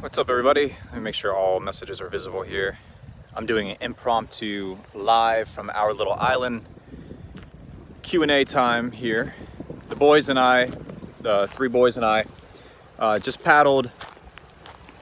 What's up, everybody? Let me make sure all messages are visible here. I'm doing an impromptu live from our little island Q&A time here. The boys and I, the three boys and I, just paddled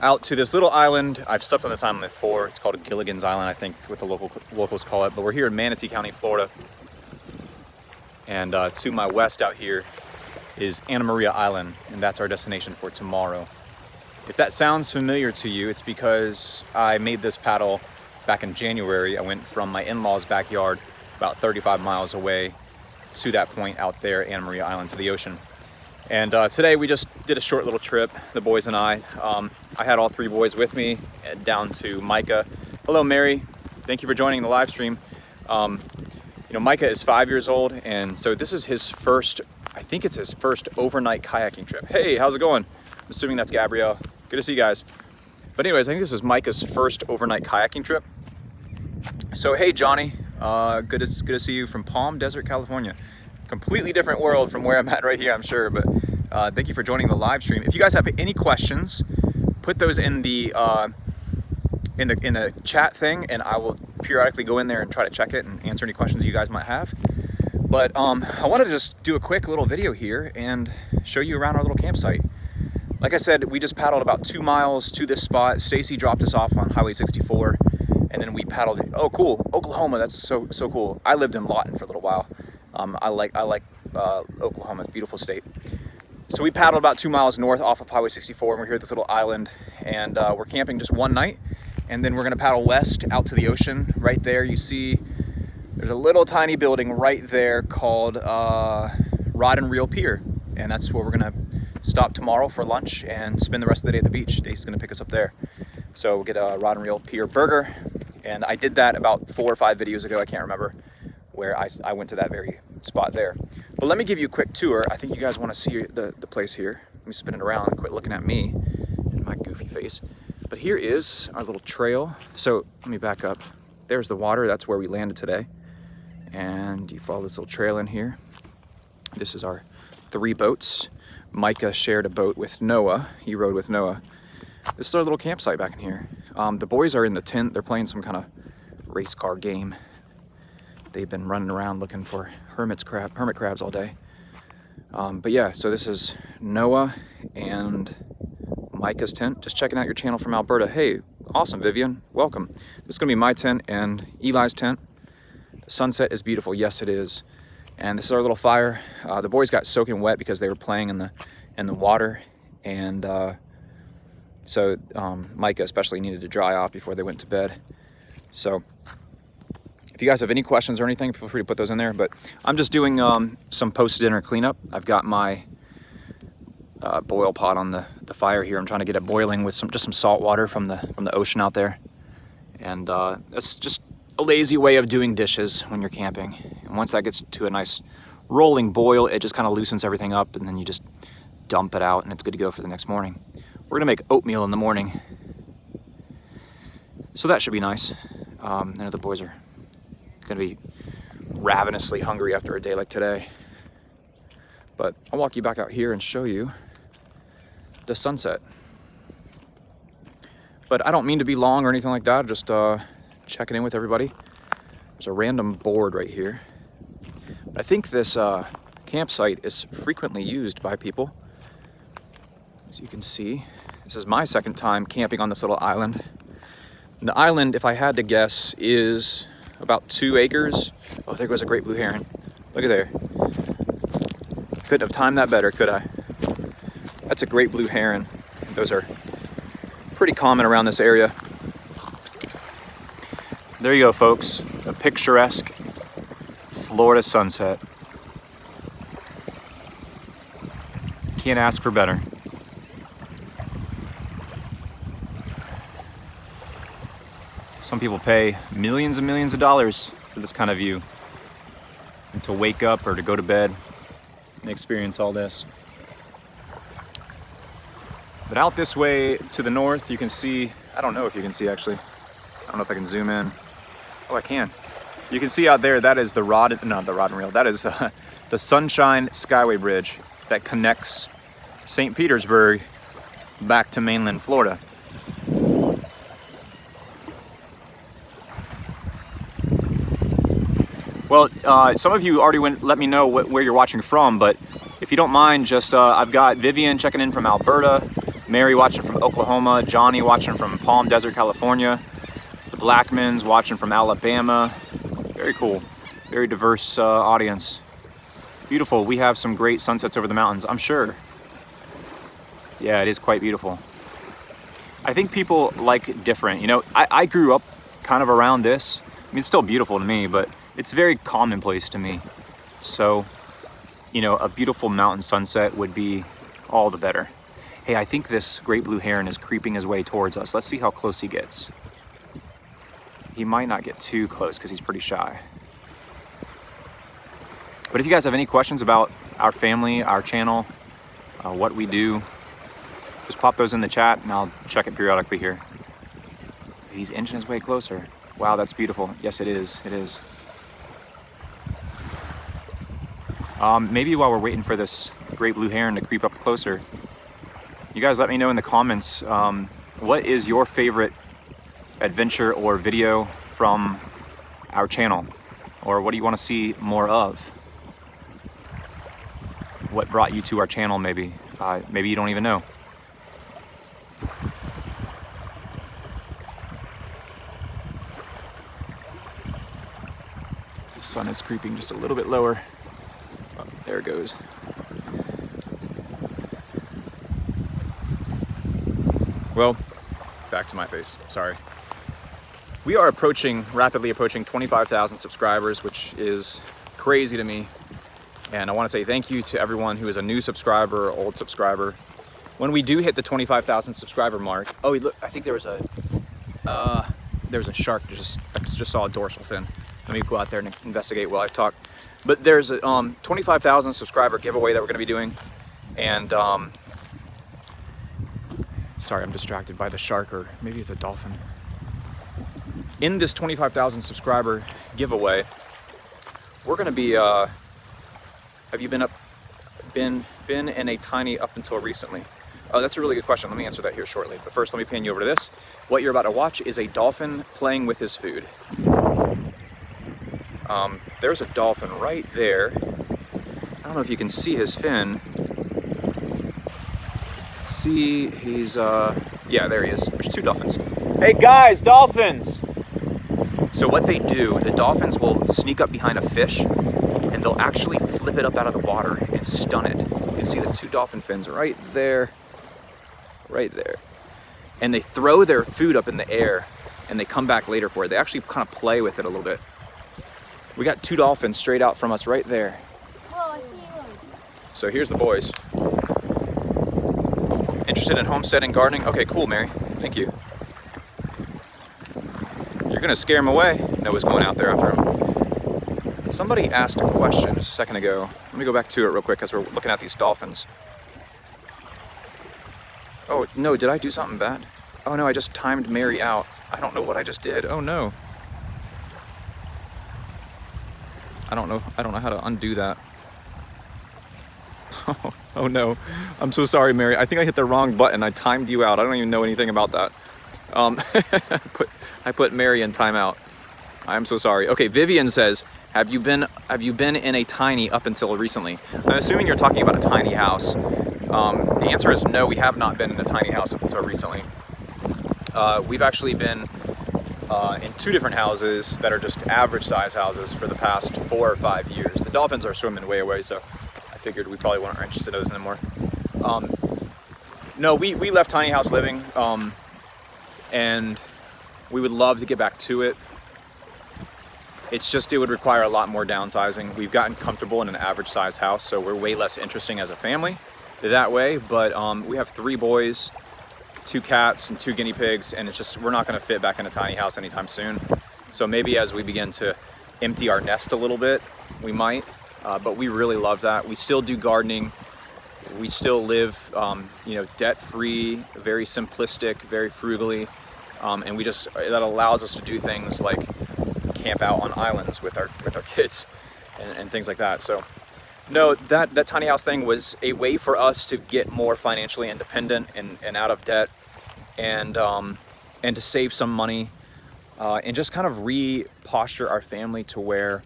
out to this little island. I've slept on this island before. It's called Gilligan's Island, I think, what the locals call it. But we're here in Manatee County, Florida. And to my west out here is Anna Maria Island, and that's our destination for tomorrow. If that sounds familiar to you, it's because I made this paddle back in January. I went from my in-laws' backyard about 35 miles away to that point out there, Anna Maria Island, to the ocean. And today we just did a short little trip, the boys and I. I had all three boys with me down to Micah. Hello, Mary. Thank you for joining the live stream. You know, Micah is 5 years old, and so this is his first, I think it's his first overnight kayaking trip. Hey, how's it going? I'm assuming that's Gabrielle. Good to see you guys. But anyways, I think this is Micah's first overnight kayaking trip. So hey, Johnny, good to see you from Palm Desert, California. Completely different world from where I'm at right here, I'm sure. But thank you for joining the live stream. If you guys have any questions, put those in the chat thing, and I will periodically go in there and try to check it and answer any questions you guys might have. But I wanted to just do a quick little video here and show you around our little campsite. Like I said, we just paddled about 2 miles to this spot. Stacy dropped us off on Highway 64, and then we paddled. Oh, cool, Oklahoma. That's so cool. I lived in Lawton for a little while. I like Oklahoma. It's a beautiful state. So we paddled about 2 miles north off of Highway 64, and we're here at this little island, and we're camping just one night, and then we're gonna paddle west out to the ocean. Right there, you see, there's a little tiny building right there called Rod and Reel Pier, and that's where we're gonna stop tomorrow for lunch and spend the rest of the day at the beach. Stacy's gonna pick us up there. So we'll get a Rod and Reel Pier burger. And I did that about 4 or 5 videos ago, I can't remember, where I went to that very spot there. But let me give you a quick tour. I think you guys wanna see the place here. Let me spin it around and quit looking at me and my goofy face. But here is our little trail. So let me back up. There's the water, that's where we landed today. And you follow this little trail in here. This is our 3 boats. Micah shared a boat with Noah. He rode with Noah. This is our little campsite back in here. The boys are in the tent. They're playing some kind of race car game. They've been running around looking for hermit crabs all day. But yeah, so this is Noah and Micah's tent. Just checking out your channel from Alberta. Hey, awesome, Vivian. Welcome. This is gonna be my tent and Eli's tent. The sunset is beautiful. Yes, it is. And this is our little fire. The boys got soaking wet because they were playing in the water, and so Micah especially needed to dry off before they went to bed. So if you guys have any questions or anything, feel free to put those in there. But I'm just doing some post-dinner cleanup. I've got my boil pot on the fire here. I'm trying to get it boiling with just some salt water from the ocean out there, and that's just a lazy way of doing dishes when you're camping. And once that gets to a nice rolling boil, it just kind of loosens everything up, and then you just dump it out and it's good to go for the next morning. We're gonna make oatmeal in the morning, so that should be nice. I know the boys are gonna be ravenously hungry after a day like today. But I'll walk you back out here and show you the sunset. But I don't mean to be long or anything like that, just checking in with everybody. There's a random board right here. I think this campsite is frequently used by people. As you can see, this is my second time camping on this little island. And the island, if I had to guess, is about 2 acres. Oh, there goes a great blue heron. Look at there. Couldn't have timed that better, could I? That's a great blue heron. Those are pretty common around this area. There you go, folks. A picturesque Florida sunset. Can't ask for better. Some people pay millions and millions of dollars for this kind of view, and to wake up or to go to bed and experience all this. But out this way to the north, you can see, I don't know if you can see actually. I don't know if I can zoom in. Oh, I can. You can see out there, that is the Rod and Reel. That is the Sunshine Skyway Bridge that connects St. Petersburg back to mainland Florida. Well, some of you already let me know where you're watching from, but if you don't mind, just I've got Vivian checking in from Alberta, Mary watching from Oklahoma, Johnny watching from Palm Desert, California, the Blackmans watching from Alabama. Very cool, very diverse audience. Beautiful. We have some great sunsets over the mountains, I'm sure. Yeah, it is quite beautiful. I think people like different, you know, I grew up kind of around this. I mean, it's still beautiful to me, but it's very commonplace to me. So, you know, a beautiful mountain sunset would be all the better. Hey, I think this great blue heron is creeping his way towards us. Let's see how close he gets. He might not get too close because he's pretty shy. But if you guys have any questions about our family, our channel, what we do, just pop those in the chat and I'll check it periodically here. He's inching his way closer. Wow, that's beautiful. Yes, it is. It is. Maybe while we're waiting for this great blue heron to creep up closer, you guys let me know in the comments, what is your favorite adventure or video from our channel? Or what do you want to see more of? What brought you to our channel maybe? Maybe you don't even know. The sun is creeping just a little bit lower. Oh, there it goes. Well, back to my face, sorry. We are rapidly approaching 25,000 subscribers, which is crazy to me. And I want to say thank you to everyone who is a new subscriber or old subscriber. When we do hit the 25,000 subscriber mark, oh, look, I think there was a shark. I just saw a dorsal fin. Let me go out there and investigate while I talk. But there's a 25,000 subscriber giveaway that we're going to be doing, and sorry, I'm distracted by the shark, or maybe it's a dolphin. In this 25,000 subscriber giveaway, we're going to be. Have you been in a tiny up until recently? Oh, that's a really good question. Let me answer that here shortly. But first, let me pan you over to this. What you're about to watch is a dolphin playing with his food. There's a dolphin right there. I don't know if you can see his fin. See, he's, yeah, there he is. There's two dolphins. Hey guys, dolphins! So what they do, the dolphins will sneak up behind a fish and they'll actually flip it up out of the water and stun it. You can see the two dolphin fins right there, right there. And they throw their food up in the air and they come back later for it. They actually kind of play with it a little bit. We got two dolphins straight out from us right there. Oh, I see one. So here's the boys. Interested in homesteading, gardening? Okay, cool, Mary. Thank you. You're gonna scare him away. Noah's going out there after him. Somebody asked a question just a second ago. Let me go back to it real quick because we're looking at these dolphins. Oh, no, did I do something bad? Oh no, I just timed Mary out. I don't know what I just did. Oh no. I don't know how to undo that. Oh no, I'm so sorry, Mary. I think I hit the wrong button. I timed you out. I don't even know anything about that. I put Mary in timeout. I'm so sorry. Okay, Vivian says, have you been in a tiny up until recently? I'm assuming you're talking about a tiny house. The answer is no, we have not been in a tiny house up until recently. We've actually been in two different houses that are just average size houses for the past 4 or 5 years. The dolphins are swimming way away, so I figured we probably weren't interested in those anymore. No, we left tiny house living, and we would love to get back to it. It's just, it would require a lot more downsizing. We've gotten comfortable in an average size house, so we're way less interesting as a family that way, but we have 3 boys, 2 cats and 2 guinea pigs, and it's just, we're not going to fit back in a tiny house anytime soon. So maybe as we begin to empty our nest a little bit, we might, but we really love that. We still do gardening. We still live, you know, debt-free, very simplistic, very frugally, and that allows us to do things like camp out on islands with our kids and things like that. So no, that tiny house thing was a way for us to get more financially independent and out of debt, and to save some money, and just kind of re-posture our family to where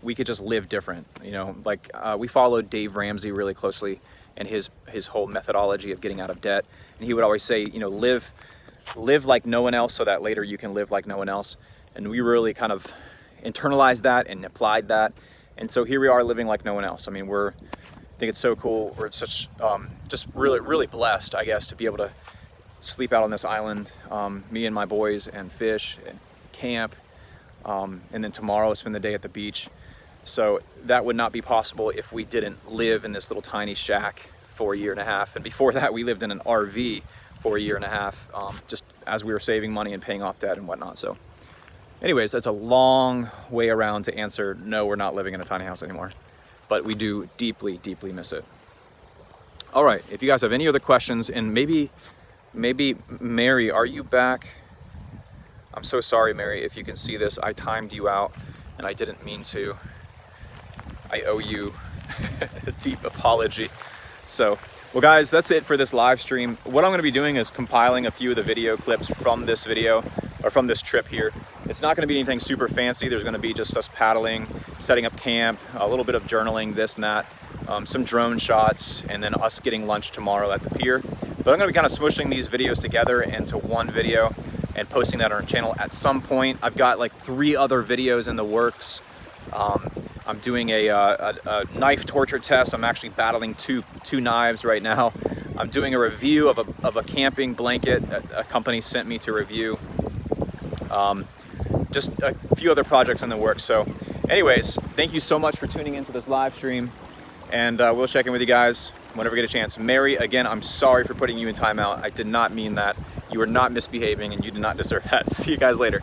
we could just live different. You know, like we followed Dave Ramsey really closely and his whole methodology of getting out of debt. And he would always say, you know, live like no one else so that later you can live like no one else. And we really kind of internalized that and applied that. And so here we are living like no one else. I mean, I think it's so cool. We're such, just really, really blessed, I guess, to be able to sleep out on this island, me and my boys, and fish and camp. And then tomorrow spend the day at the beach. So that would not be possible if we didn't live in this little tiny shack for a year and a half. And before that, we lived in an RV for a year and a half, just as we were saving money and paying off debt and whatnot. So anyways, that's a long way around to answer, no, we're not living in a tiny house anymore, but we do deeply, deeply miss it. All right, if you guys have any other questions, and maybe Mary, are you back? I'm so sorry, Mary, if you can see this. I timed you out and I didn't mean to. I owe you a deep apology. So, well guys, that's it for this live stream. What I'm gonna be doing is compiling a few of the video clips from this video, or from this trip here. It's not gonna be anything super fancy. There's gonna be just us paddling, setting up camp, a little bit of journaling, this and that, some drone shots, and then us getting lunch tomorrow at the pier. But I'm gonna be kind of smushing these videos together into one video and posting that on our channel at some point. I've got like 3 other videos in the works. I'm doing a knife torture test. I'm actually battling two knives right now. I'm doing a review of a camping blanket a company sent me to review. Just a few other projects in the works. So anyways, thank you so much for tuning into this live stream, and we'll check in with you guys whenever we get a chance. Mary, again, I'm sorry for putting you in timeout. I did not mean that. You are not misbehaving and you do not deserve that. See you guys later.